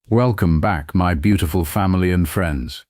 Welcome back, my beautiful family and friends.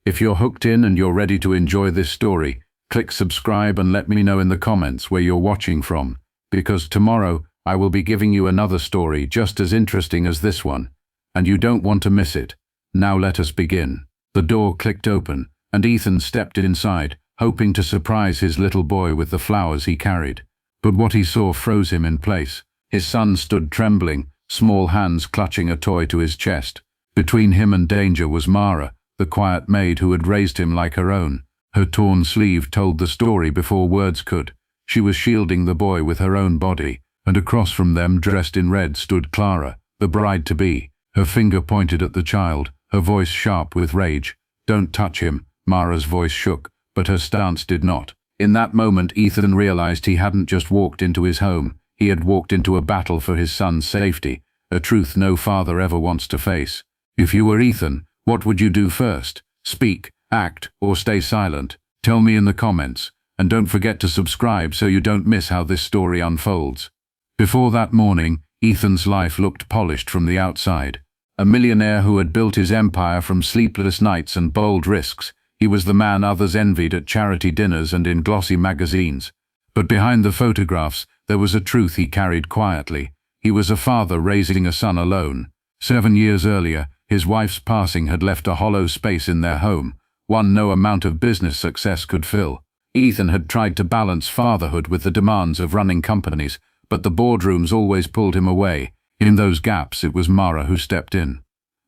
If you're hooked in and you're ready to enjoy this story, click subscribe and let me know in the comments where you're watching from, because tomorrow I will be giving you another story just as interesting as this one, and you don't want to miss it. Now let us begin. The door clicked open, and Ethan stepped inside, hoping to surprise his little boy with the flowers he carried. But what he saw froze him in place. His son stood trembling, small hands clutching a toy to his chest. Between him and danger was Mara, the quiet maid who had raised him like her own. Her torn sleeve told the story before words could. She was shielding the boy with her own body, and across from them, dressed in red, stood Clara, the bride-to-be. Her finger pointed at the child, her voice sharp with rage. "Don't touch him." Mara's voice shook, but her stance did not. In that moment, Ethan realized he hadn't just walked into his home. He had walked into a battle for his son's safety, a truth no father ever wants to face. If you were Ethan, what would you do first? Speak, act, or stay silent? Tell me in the comments, and don't forget to subscribe so you don't miss how this story unfolds. Before that morning, Ethan's life looked polished from the outside. A millionaire who had built his empire from sleepless nights and bold risks, he was the man others envied at charity dinners and in glossy magazines. But behind the photographs, there was a truth he carried quietly. He was a father raising a son alone. 7 years earlier, his wife's passing had left a hollow space in their home, one no amount of business success could fill. Ethan had tried to balance fatherhood with the demands of running companies, but the boardrooms always pulled him away. In those gaps, it was Mara who stepped in.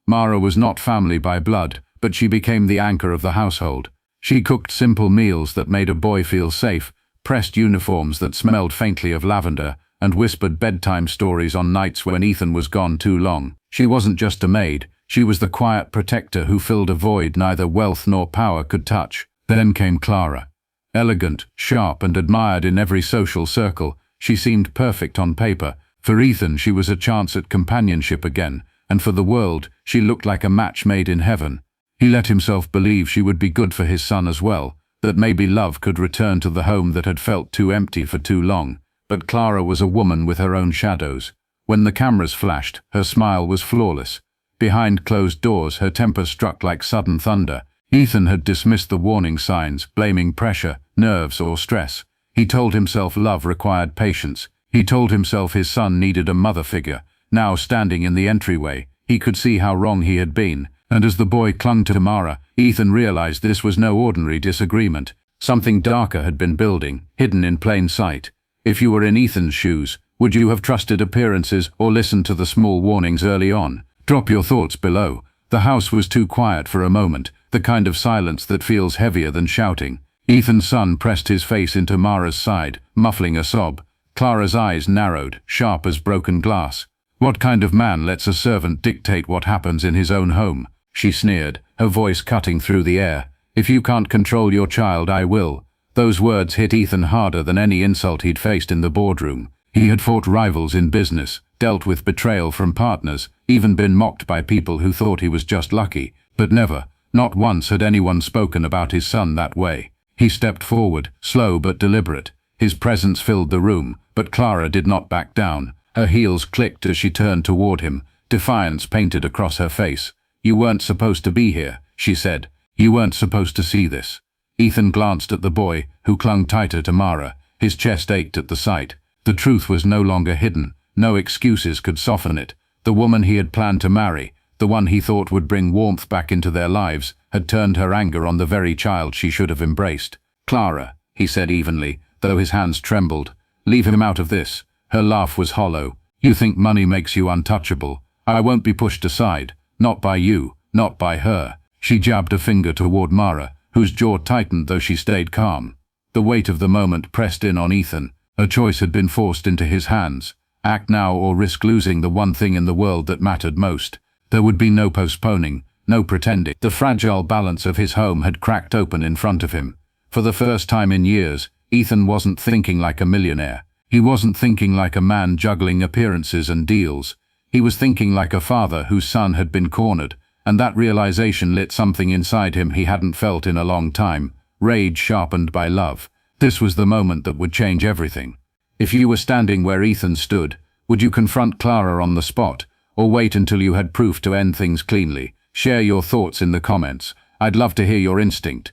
Mara was not family by blood, but she became the anchor of the household. She cooked simple meals that made a boy feel safe, pressed uniforms that smelled faintly of lavender, and whispered bedtime stories on nights when Ethan was gone too long. She wasn't just a maid, she was the quiet protector who filled a void neither wealth nor power could touch. Then came Clara. Elegant, sharp, and admired in every social circle, she seemed perfect on paper. For Ethan, she was a chance at companionship again, and for the world, she looked like a match made in heaven. He let himself believe she would be good for his son as well, that maybe love could return to the home that had felt too empty for too long. But Clara was a woman with her own shadows. When the cameras flashed, her smile was flawless. Behind closed doors, her temper struck like sudden thunder. Ethan had dismissed the warning signs, blaming pressure, nerves, or stress. He told himself love required patience. He told himself his son needed a mother figure. Now, standing in the entryway, he could see how wrong he had been. And as the boy clung to Mara, Ethan realized this was no ordinary disagreement. Something darker had been building, hidden in plain sight. If you were in Ethan's shoes, would you have trusted appearances or listened to the small warnings early on? Drop your thoughts below. The house was too quiet for a moment, the kind of silence that feels heavier than shouting. Ethan's son pressed his face into Mara's side, muffling a sob. Clara's eyes narrowed, sharp as broken glass. What kind of man lets a servant dictate what happens in his own home? She sneered, her voice cutting through the air. If you can't control your child, I will. Those words hit Ethan harder than any insult he'd faced in the boardroom. He had fought rivals in business, dealt with betrayal from partners, even been mocked by people who thought he was just lucky, but never, not once had anyone spoken about his son that way. He stepped forward, slow but deliberate. His presence filled the room, but Clara did not back down. Her heels clicked as she turned toward him, defiance painted across her face. "You weren't supposed to be here," she said. "You weren't supposed to see this." Ethan glanced at the boy, who clung tighter to Mara. His chest ached at the sight. The truth was no longer hidden. No excuses could soften it. The woman he had planned to marry, the one he thought would bring warmth back into their lives, had turned her anger on the very child she should have embraced. "Clara," he said evenly, though his hands trembled, "leave him out of this." Her laugh was hollow. "You think money makes you untouchable. I won't be pushed aside. Not by you, not by her." She jabbed a finger toward Mara, whose jaw tightened though she stayed calm. The weight of the moment pressed in on Ethan. A choice had been forced into his hands. Act now or risk losing the one thing in the world that mattered most. There would be no postponing, no pretending. The fragile balance of his home had cracked open in front of him. For the first time in years, Ethan wasn't thinking like a millionaire. He wasn't thinking like a man juggling appearances and deals. He was thinking like a father whose son had been cornered, and that realization lit something inside him he hadn't felt in a long time, rage sharpened by love. This was the moment that would change everything. If you were standing where Ethan stood, would you confront Clara on the spot, or wait until you had proof to end things cleanly? Share your thoughts in the comments. I'd love to hear your instinct.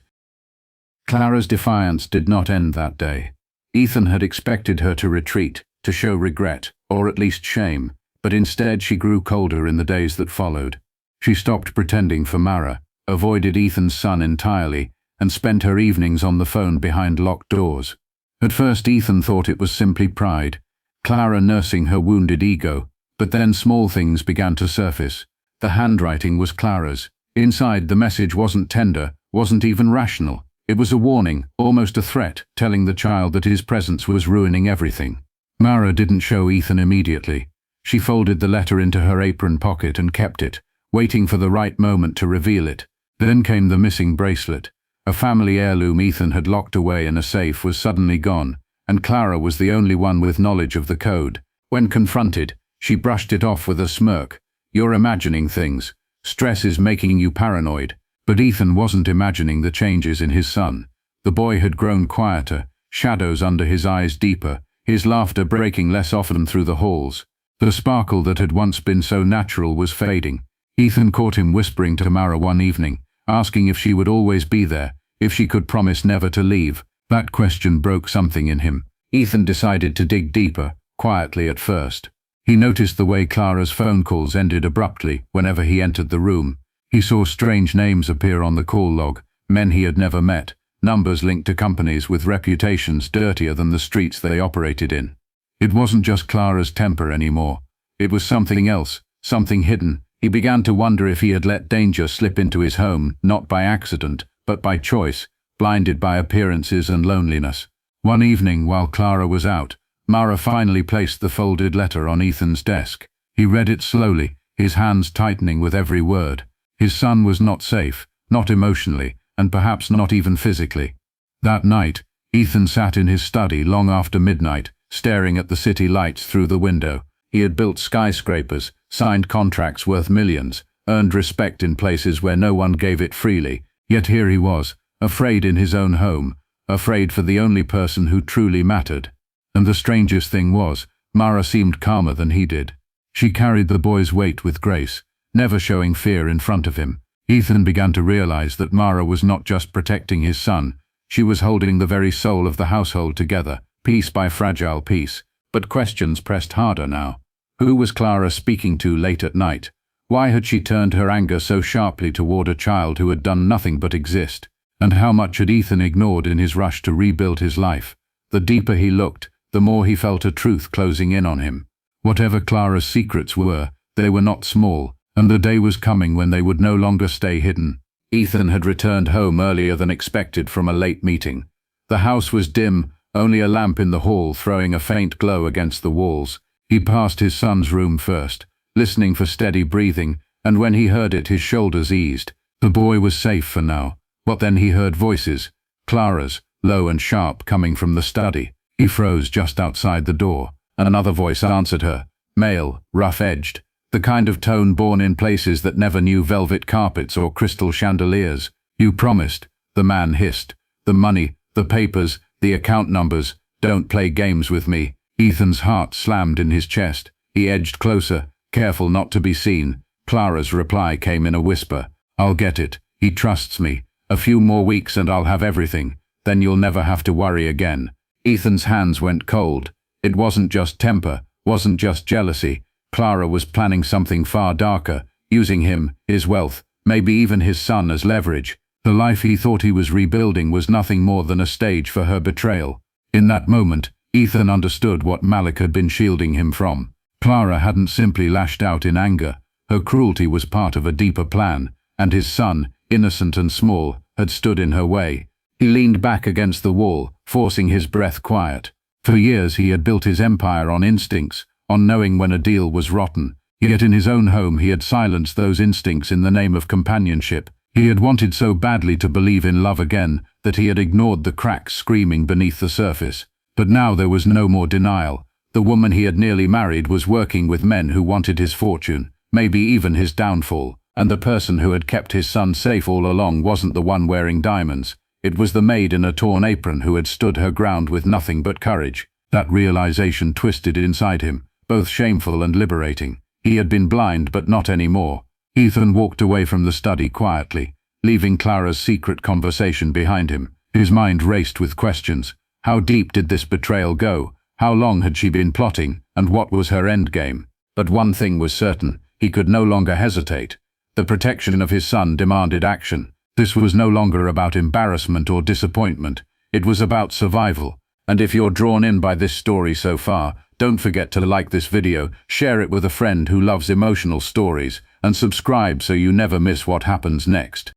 Clara's defiance did not end that day. Ethan had expected her to retreat, to show regret, or at least shame, but instead she grew colder in the days that followed. She stopped pretending for Mara, avoided Ethan's son entirely, and spent her evenings on the phone behind locked doors. At first Ethan thought it was simply pride, Clara nursing her wounded ego, but then small things began to surface. The handwriting was Clara's. Inside, the message wasn't tender, wasn't even rational. It was a warning, almost a threat, telling the child that his presence was ruining everything. Mara didn't show Ethan immediately. She folded the letter into her apron pocket and kept it, waiting for the right moment to reveal it. Then came the missing bracelet. A family heirloom Ethan had locked away in a safe was suddenly gone, and Clara was the only one with knowledge of the code. When confronted, she brushed it off with a smirk. "You're imagining things. Stress is making you paranoid." But Ethan wasn't imagining the changes in his son. The boy had grown quieter, shadows under his eyes deeper, his laughter breaking less often through the halls. The sparkle that had once been so natural was fading. Ethan caught him whispering to Mara one evening, asking if she would always be there, if she could promise never to leave. That question broke something in him. Ethan decided to dig deeper, quietly at first. He noticed the way Clara's phone calls ended abruptly whenever he entered the room. He saw strange names appear on the call log, men he had never met, numbers linked to companies with reputations dirtier than the streets they operated in. It wasn't just Clara's temper anymore. It was something else, something hidden. He began to wonder if he had let danger slip into his home, not by accident, but by choice, blinded by appearances and loneliness. One evening, while Clara was out, Mara finally placed the folded letter on Ethan's desk. He read it slowly, his hands tightening with every word. His son was not safe, not emotionally, and perhaps not even physically. That night, Ethan sat in his study long after midnight, staring at the city lights through the window. He had built skyscrapers, signed contracts worth millions, earned respect in places where no one gave it freely, yet here he was, afraid in his own home, afraid for the only person who truly mattered. And the strangest thing was, Mara seemed calmer than he did. She carried the boy's weight with grace, never showing fear in front of him. Ethan began to realize that Mara was not just protecting his son, she was holding the very soul of the household together, piece by fragile piece. But questions pressed harder now. Who was Clara speaking to late at night? Why had she turned her anger so sharply toward a child who had done nothing but exist? And how much had Ethan ignored in his rush to rebuild his life? The deeper he looked, the more he felt a truth closing in on him. Whatever Clara's secrets were, they were not small, and the day was coming when they would no longer stay hidden. Ethan had returned home earlier than expected from a late meeting. The house was dim, only a lamp in the hall throwing a faint glow against the walls. He passed his son's room first, listening for steady breathing, and when he heard it his shoulders eased. The boy was safe for now. But then he heard voices, Clara's, low and sharp, coming from the study. He froze just outside the door. Another voice answered her, male, rough-edged, the kind of tone born in places that never knew velvet carpets or crystal chandeliers. "You promised," the man hissed. "The money, the papers, the account numbers. Don't play games with me." Ethan's heart slammed in his chest. He edged closer, careful not to be seen. Clara's reply came in a whisper. "I'll get it. He trusts me. A few more weeks and I'll have everything. Then you'll never have to worry again." Ethan's hands went cold. It wasn't just temper, wasn't just jealousy. Clara was planning something far darker, using him, his wealth, maybe even his son as leverage. The life he thought he was rebuilding was nothing more than a stage for her betrayal. In that moment, Ethan understood what Malik had been shielding him from. Clara hadn't simply lashed out in anger. Her cruelty was part of a deeper plan, and his son, innocent and small, had stood in her way. He leaned back against the wall, forcing his breath quiet. For years he had built his empire on instincts, on knowing when a deal was rotten. Yet in his own home he had silenced those instincts in the name of companionship. He had wanted so badly to believe in love again that he had ignored the cracks screaming beneath the surface. But now there was no more denial. The woman he had nearly married was working with men who wanted his fortune, maybe even his downfall. And the person who had kept his son safe all along wasn't the one wearing diamonds. It was the maid in a torn apron who had stood her ground with nothing but courage. That realization twisted inside him, both shameful and liberating. He had been blind, but not anymore. Ethan walked away from the study quietly, leaving Clara's secret conversation behind him. His mind raced with questions. How deep did this betrayal go? How long had she been plotting, and what was her endgame? But one thing was certain: he could no longer hesitate. The protection of his son demanded action. This was no longer about embarrassment or disappointment. It was about survival. And if you're drawn in by this story so far, don't forget to like this video, share it with a friend who loves emotional stories, and subscribe so you never miss what happens next.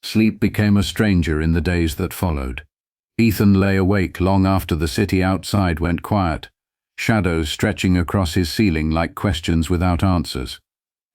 Sleep became a stranger in the days that followed. Ethan lay awake long after the city outside went quiet, shadows stretching across his ceiling like questions without answers.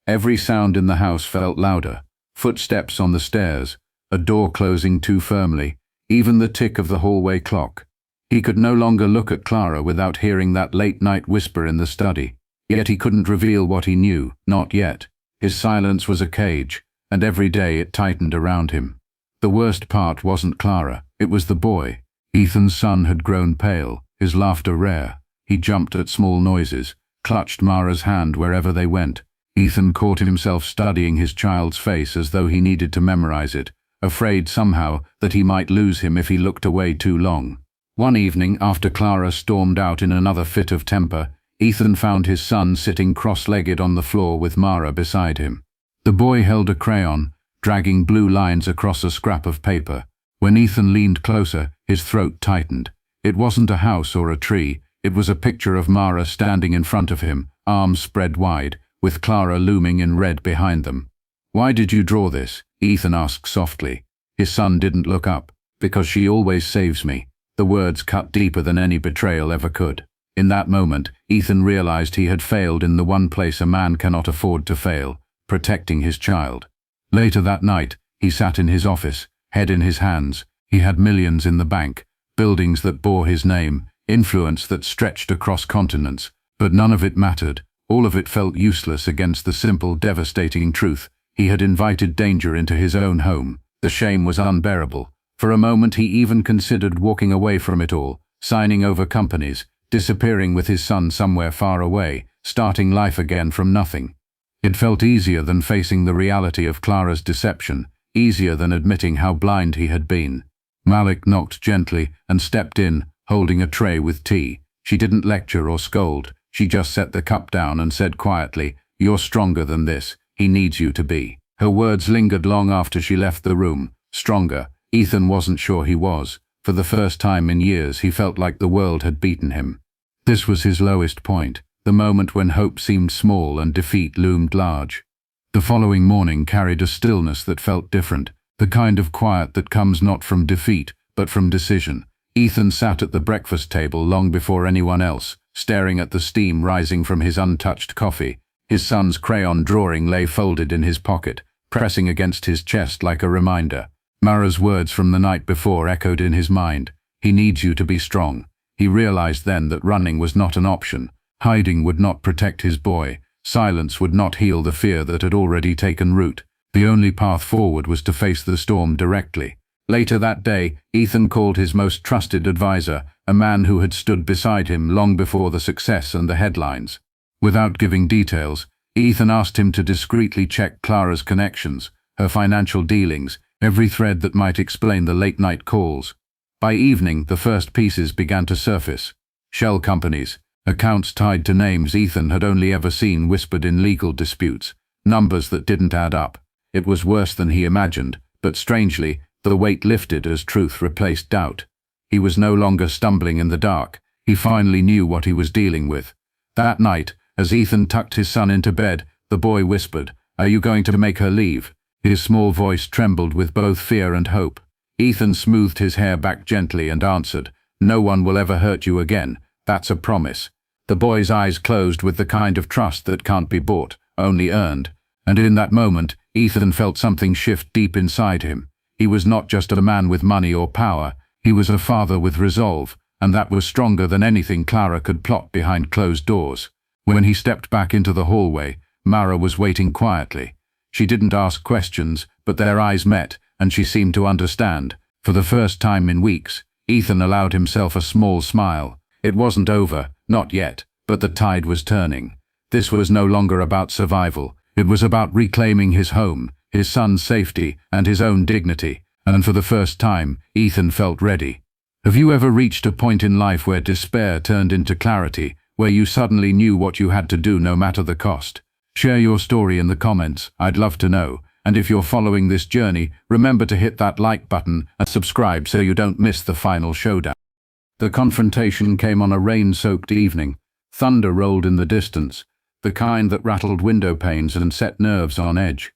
Every sound in the house felt louder: footsteps on the stairs, a door closing too firmly, even the tick of the hallway clock. He could no longer look at Clara without hearing that late-night whisper in the study. Yet he couldn't reveal what he knew, not yet. His silence was a cage, and every day it tightened around him. The worst part wasn't Clara, it was the boy. Ethan's son had grown pale, his laughter rare. He jumped at small noises, clutched Mara's hand wherever they went. Ethan caught himself studying his child's face as though he needed to memorize it, afraid somehow that he might lose him if he looked away too long. One evening, after Clara stormed out in another fit of temper, Ethan found his son sitting cross-legged on the floor with Mara beside him. The boy held a crayon, dragging blue lines across a scrap of paper. When Ethan leaned closer, his throat tightened. It wasn't a house or a tree. It was a picture of Mara standing in front of him, arms spread wide, with Clara looming in red behind them. "Why did you draw this?" Ethan asked softly. His son didn't look up. "Because she always saves me." The words cut deeper than any betrayal ever could. In that moment, Ethan realized he had failed in the one place a man cannot afford to fail: protecting his child. Later that night, he sat in his office, head in his hands. He had millions in the bank, buildings that bore his name, influence that stretched across continents, but none of it mattered. All of it felt useless against the simple, devastating truth: he had invited danger into his own home. The shame was unbearable. For a moment he even considered walking away from it all, signing over companies, disappearing with his son somewhere far away, starting life again from nothing. It felt easier than facing the reality of Clara's deception, easier than admitting how blind he had been. Malik knocked gently and stepped in, holding a tray with tea. She didn't lecture or scold. She just set the cup down and said quietly, "You're stronger than this. He needs you to be." Her words lingered long after she left the room. Stronger. Ethan wasn't sure he was. For the first time in years, he felt like the world had beaten him. This was his lowest point, the moment when hope seemed small and defeat loomed large. The following morning carried a stillness that felt different, the kind of quiet that comes not from defeat, but from decision. Ethan sat at the breakfast table long before anyone else, staring at the steam rising from his untouched coffee. His son's crayon drawing lay folded in his pocket, pressing against his chest like a reminder. Mara's words from the night before echoed in his mind. "He needs you to be strong." He realized then that running was not an option. Hiding would not protect his boy. Silence would not heal the fear that had already taken root. The only path forward was to face the storm directly. Later that day, Ethan called his most trusted advisor, a man who had stood beside him long before the success and the headlines. Without giving details, Ethan asked him to discreetly check Clara's connections, her financial dealings, every thread that might explain the late-night calls. By evening, the first pieces began to surface. Shell companies, accounts tied to names Ethan had only ever seen whispered in legal disputes, numbers that didn't add up. It was worse than he imagined, but strangely, the weight lifted as truth replaced doubt. He was no longer stumbling in the dark. He finally knew what he was dealing with. That night, as Ethan tucked his son into bed, the boy whispered, "Are you going to make her leave?" His small voice trembled with both fear and hope. Ethan smoothed his hair back gently and answered, "No one will ever hurt you again. That's a promise." The boy's eyes closed with the kind of trust that can't be bought, only earned. And in that moment, Ethan felt something shift deep inside him. He was not just a man with money or power. He was a father with resolve, and that was stronger than anything Clara could plot behind closed doors. When he stepped back into the hallway, Mara was waiting quietly. She didn't ask questions, but their eyes met, and she seemed to understand. For the first time in weeks, Ethan allowed himself a small smile. It wasn't over, not yet, but the tide was turning. This was no longer about survival. It was about reclaiming his home, his son's safety, and his own dignity. And for the first time, Ethan felt ready. Have you ever reached a point in life where despair turned into clarity, where you suddenly knew what you had to do no matter the cost? Share your story in the comments, I'd love to know. And if you're following this journey, remember to hit that like button and subscribe so you don't miss the final showdown. The confrontation came on a rain-soaked evening. Thunder rolled in the distance, the kind that rattled window panes and set nerves on edge.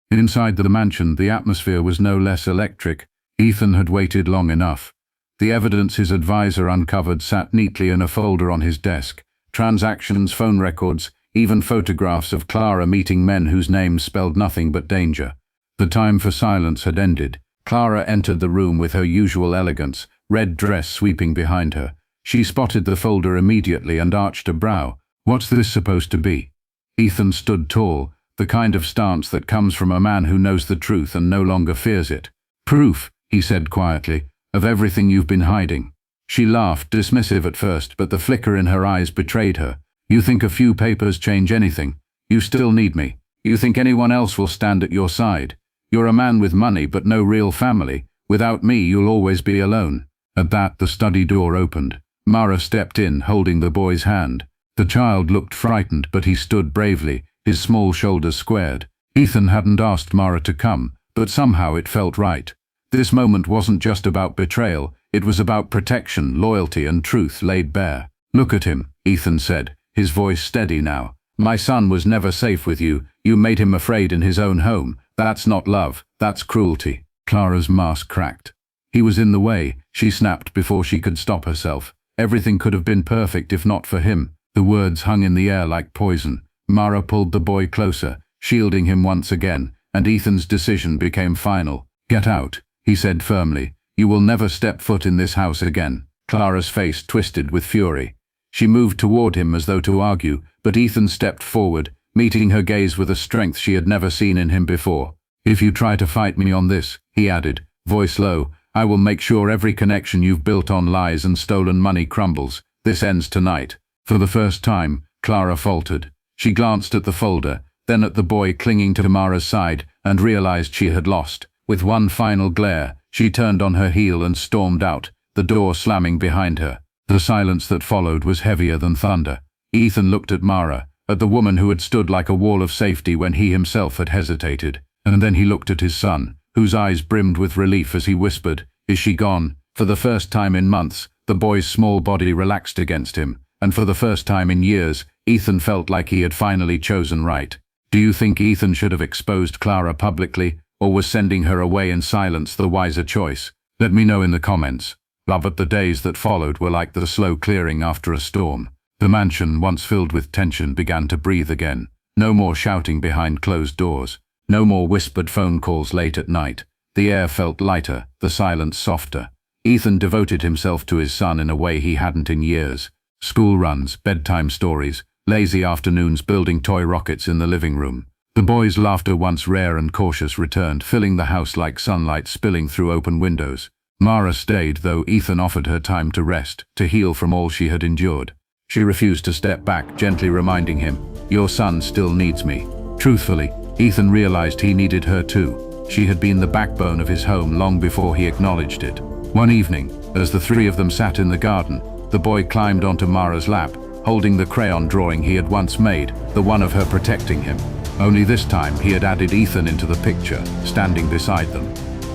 Inside the mansion, the atmosphere was no less electric. Ethan had waited long enough. The evidence his advisor uncovered sat neatly in a folder on his desk. Transactions, phone records, even photographs of Clara meeting men whose names spelled nothing but danger. The time for silence had ended. Clara entered the room with her usual elegance, red dress sweeping behind her. She spotted the folder immediately and arched a brow. What's this supposed to be? Ethan stood tall, the kind of stance that comes from a man who knows the truth and no longer fears it. Proof, he said quietly, of everything you've been hiding. She laughed, dismissive at first, but the flicker in her eyes betrayed her. You think a few papers change anything? You still need me. You think anyone else will stand at your side? You're a man with money but no real family. Without me, you'll always be alone. At that, the study door opened. Mara stepped in, holding the boy's hand. The child looked frightened, but he stood bravely, his small shoulders squared. Ethan hadn't asked Mara to come, but somehow it felt right. This moment wasn't just about betrayal, it was about protection, loyalty, and truth laid bare. Look at him, Ethan said, his voice steady now. My son was never safe with you. You made him afraid in his own home. That's not love, that's cruelty. Clara's mask cracked. He was in the way, she snapped before she could stop herself. Everything could have been perfect if not for him. The words hung in the air like poison. Mara pulled the boy closer, shielding him once again, and Ethan's decision became final. Get out, he said firmly. You will never step foot in this house again. Clara's face twisted with fury. She moved toward him as though to argue, but Ethan stepped forward, meeting her gaze with a strength she had never seen in him before. If you try to fight me on this, he added, voice low, I will make sure every connection you've built on lies and stolen money crumbles. This ends tonight. For the first time, Clara faltered. She glanced at the folder, then at the boy clinging to Mara's side, and realized she had lost. With one final glare, she turned on her heel and stormed out, the door slamming behind her. The silence that followed was heavier than thunder. Ethan looked at Mara, at the woman who had stood like a wall of safety when he himself had hesitated. And then he looked at his son, whose eyes brimmed with relief as he whispered, Is she gone? For the first time in months, the boy's small body relaxed against him, and for the first time in years, Ethan felt like he had finally chosen right. Do you think Ethan should have exposed Clara publicly, or was sending her away in silence the wiser choice? Let me know in the comments. But the days that followed were like the slow clearing after a storm. The mansion, once filled with tension, began to breathe again. No more shouting behind closed doors. No more whispered phone calls late at night. The air felt lighter, the silence softer. Ethan devoted himself to his son in a way he hadn't in years. School runs, bedtime stories, lazy afternoons building toy rockets in the living room. The boy's laughter, once rare and cautious, returned, filling the house like sunlight spilling through open windows. Mara stayed, though Ethan offered her time to rest, to heal from all she had endured. She refused to step back, gently reminding him, Your son still needs me. Truthfully, Ethan realized he needed her too. She had been the backbone of his home long before he acknowledged it. One evening, as the three of them sat in the garden, the boy climbed onto Mara's lap, holding the crayon drawing he had once made, the one of her protecting him. Only this time he had added Ethan into the picture, standing beside them.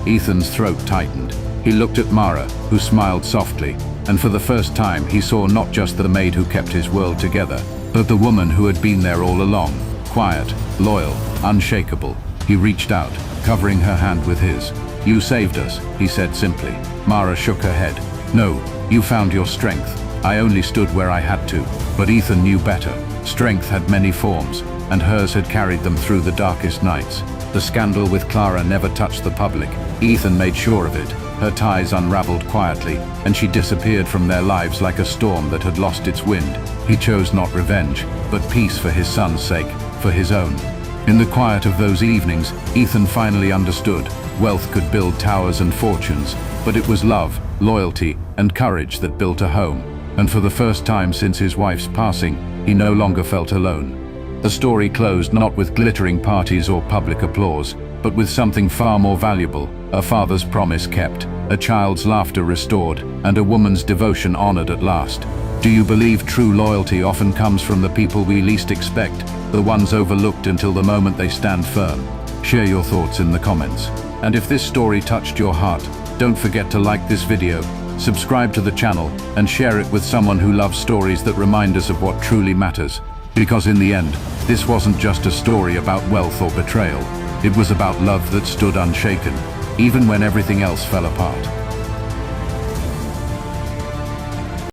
Ethan's throat tightened. He looked at Mara, who smiled softly, and for the first time he saw not just the maid who kept his world together, but the woman who had been there all along, quiet, loyal, unshakable. He reached out, covering her hand with his. You saved us, he said simply. Mara shook her head. No, you found your strength. I only stood where I had to. But Ethan knew better. Strength had many forms, and hers had carried them through the darkest nights. The scandal with Clara never touched the public. Ethan made sure of it. Her ties unraveled quietly, and she disappeared from their lives like a storm that had lost its wind. He chose not revenge, but peace for his son's sake, for his own. In the quiet of those evenings, Ethan finally understood. Wealth could build towers and fortunes, but it was love, loyalty, and courage that built a home. And for the first time since his wife's passing, he no longer felt alone. The story closed not with glittering parties or public applause, but with something far more valuable: a father's promise kept, a child's laughter restored, and a woman's devotion honored at last. Do you believe true loyalty often comes from the people we least expect, the ones overlooked until the moment they stand firm? Share your thoughts in the comments. And if this story touched your heart, don't forget to like this video, subscribe to the channel, and share it with someone who loves stories that remind us of what truly matters. Because in the end, this wasn't just a story about wealth or betrayal. It was about love that stood unshaken, even when everything else fell apart.